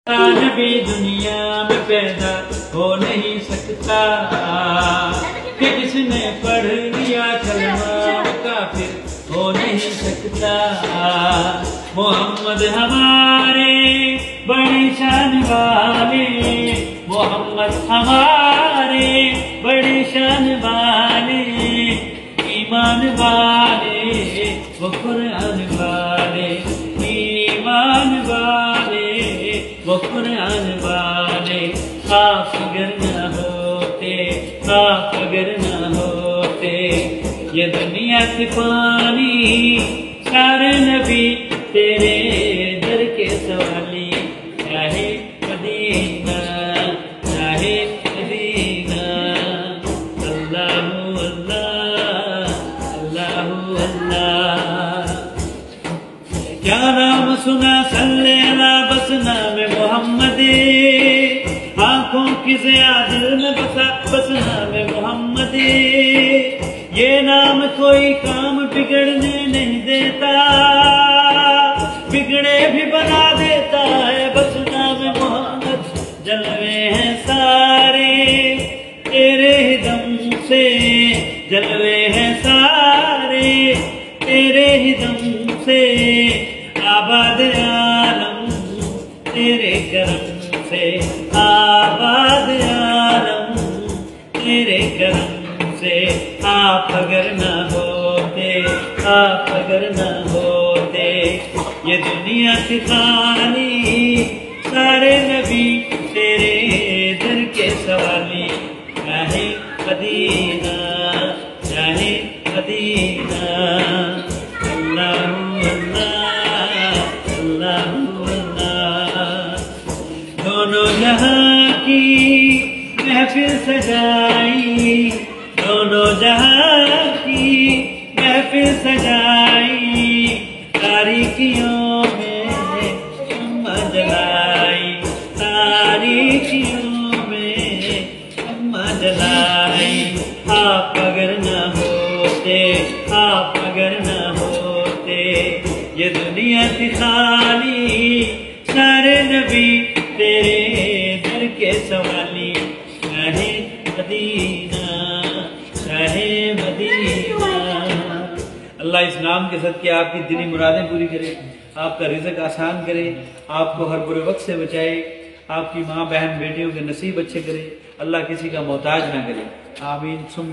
नबी दुनिया में पैदा हो नहीं सकता कि जिसने पढ़ लिया कलमा काफिर हो नहीं सकता। मोहम्मद हमारे बड़ी शान वाले, मोहम्मद हमारे बड़ी शान वाले, ईमान वाले वो कुरान वाले, ईमान वाले वो कुरान वाले। आप अगर न होते, आप अगर न होते, ये दुनिया से पानी सारे नबी तेरे दर के सवाली। चाहे मदीना चाहे मदीना, अल्लाहु अल्लाह अल्लाहु अल्लाह। क्या नाम सुना सल्ले अला बस नाम मोहम्मद, आंखों की ज़िया दिल में बसा बस नाम मोहम्मद। ये नाम कोई काम बिगड़ने नहीं देता, बिगड़े भी बना देता है बस नाम मोहम्मद। जलवे हैं सारे तेरे ही दम से, जलवे हैं सारे तेरे ही दम से, आबाद आलम तेरे करम से, आबाद आलम तेरे करम से। आप अगर न होते, आप अगर न होते, ये दुनिया की खानी सारे नबी तेरे दर के सवाली। चाहे मदीना चाहे मदीना, अल्लाहु अल्लाह अल्लाहु अल्लाह। दोनों जहां की महफिल सजाई, दोनों जहां की महफिल सजाई, तारीकियों में शम्मा जलाई, तारीकियों में शम्मा जलाई। आप अगर न होते, आप अगर न होते, ये दुनिया थी खाली सारे नबी तेरे दर के सवाली। चाहे मदीना चाहे मदीना। अल्लाह इस नाम के सदके आपकी दिली मुरादें पूरी करे, आपका रिज़्क आसान करे, आपको हर बुरे वक्त से बचाए, आपकी माँ बहन बेटियों के नसीब अच्छे करे, अल्लाह किसी का मोहताज ना करे। आमीन सुम्मा